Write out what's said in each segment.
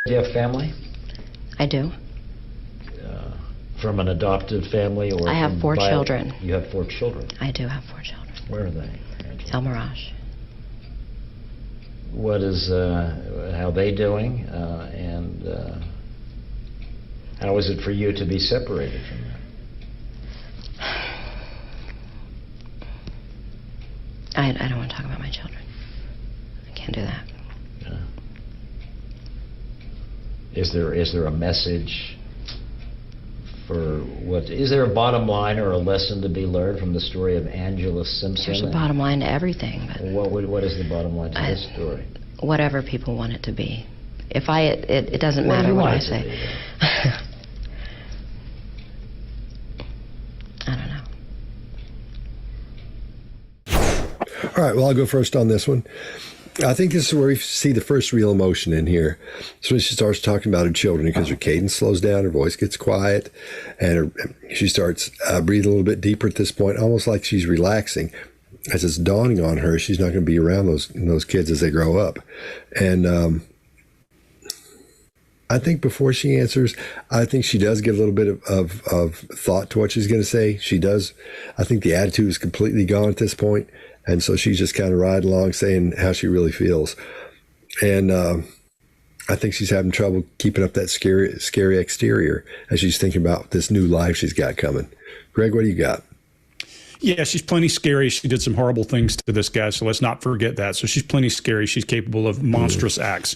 Do you have family? I do. From an adopted family, or I have 4 children. You have 4 children? I do have 4 children. Where are they? Rouse. What is, how are they doing? And how is it for you to be separated from them? I don't want to talk about my children. I can't do that. Yeah. Is there a message for what? Is there a bottom line or a lesson to be learned from the story of Angela Simpson? There's a bottom line to everything. But what is the bottom line to this story? Whatever people want it to be. If it doesn't matter what I say. I don't know. All right, well, I'll go first on this one. I think this is where we see the first real emotion in here. So when she starts talking about her children, because her cadence slows down, her voice gets quiet, and she starts breathing a little bit deeper at this point, almost like she's relaxing. As it's dawning on her, she's not going to be around those kids as they grow up. And I think before she answers, I think she does get a little bit of thought to what she's going to say. She does. I think the attitude is completely gone at this point. And so she's just kind of riding along saying how she really feels. And I think she's having trouble keeping up that scary exterior as she's thinking about this new life she's got coming. Greg, what do you got? Yeah, she's plenty scary. She did some horrible things to this guy, so let's not forget that. So she's plenty scary. She's capable of monstrous acts.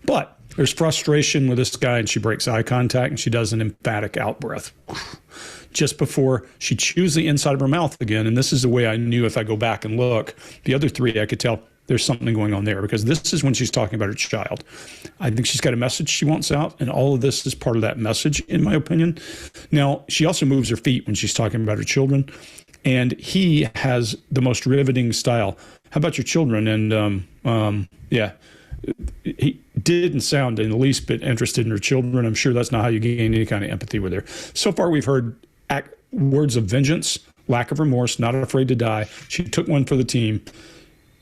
But there's frustration with this guy, and she breaks eye contact, and she does an emphatic out-breath just before she chews the inside of her mouth again. And this is the way I knew, if I go back and look, the other 3, I could tell there's something going on there, because this is when she's talking about her child. I think she's got a message she wants out, and all of this is part of that message, in my opinion. Now, she also moves her feet when she's talking about her children, and he has the most riveting style. How about your children? And yeah, he didn't sound in the least bit interested in her children. I'm sure that's not how you gain any kind of empathy with her. So far, we've heard words of vengeance, lack of remorse, not afraid to die. She took one for the team.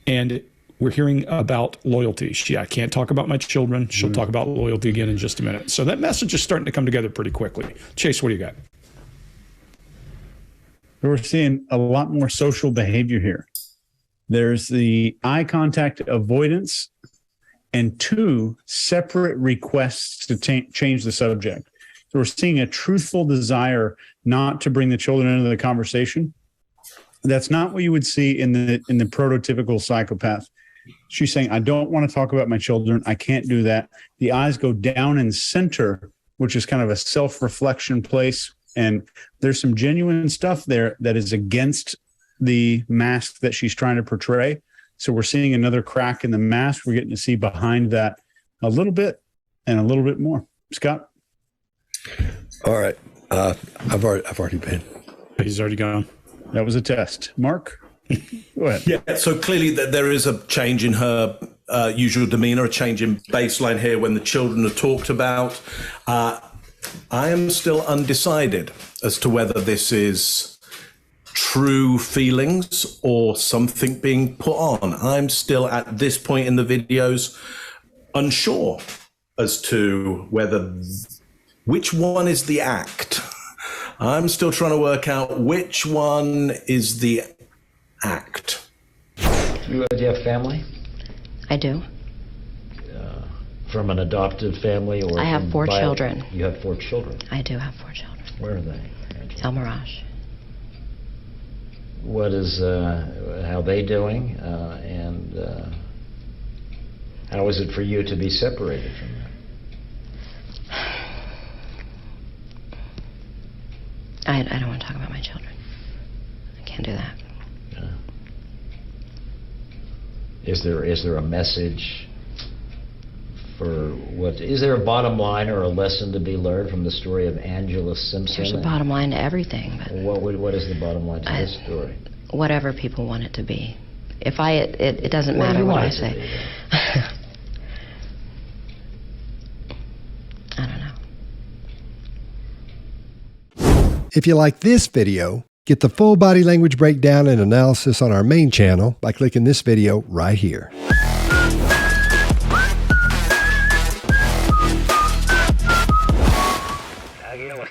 And we're hearing about loyalty. I can't talk about my children. She'll talk about loyalty again in just a minute. So that message is starting to come together pretty quickly. Chase, what do you got? We're seeing a lot more social behavior here. There's the eye contact avoidance and 2 separate requests to change the subject. So we're seeing a truthful desire not to bring the children into the conversation. That's not what you would see in the prototypical psychopath. She's saying, I don't want to talk about my children. I can't do that. The eyes go down and center, which is kind of a self-reflection place. And there's some genuine stuff there that is against the mask that she's trying to portray. So we're seeing another crack in the mask. We're getting to see behind that a little bit and a little bit more. Scott? All right. I've already been. He's already gone. That was a test. Mark? Go ahead. Yeah, so clearly there is a change in her usual demeanor, a change in baseline here when the children are talked about. I am still undecided as to whether this is true feelings or something being put on. I'm still at this point in the videos unsure as to which one is the act. I'm still trying to work out which one is the act. Do you have family? I do. From an adopted family, or I have 4 children. You have 4 children? I do have 4 children. Where are they? Rouse. What is, how are they doing? And how is it for you to be separated from them? I don't want to talk about my children. I can't do that. Yeah. Is there a message for what? Is there a bottom line or a lesson to be learned from the story of Angela Simpson? There's a bottom line to everything. But what is the bottom line to this story? Whatever people want it to be. If it doesn't matter what I say. I don't know. If you like this video, get the full body language breakdown and analysis on our main channel by clicking this video right here. you know what?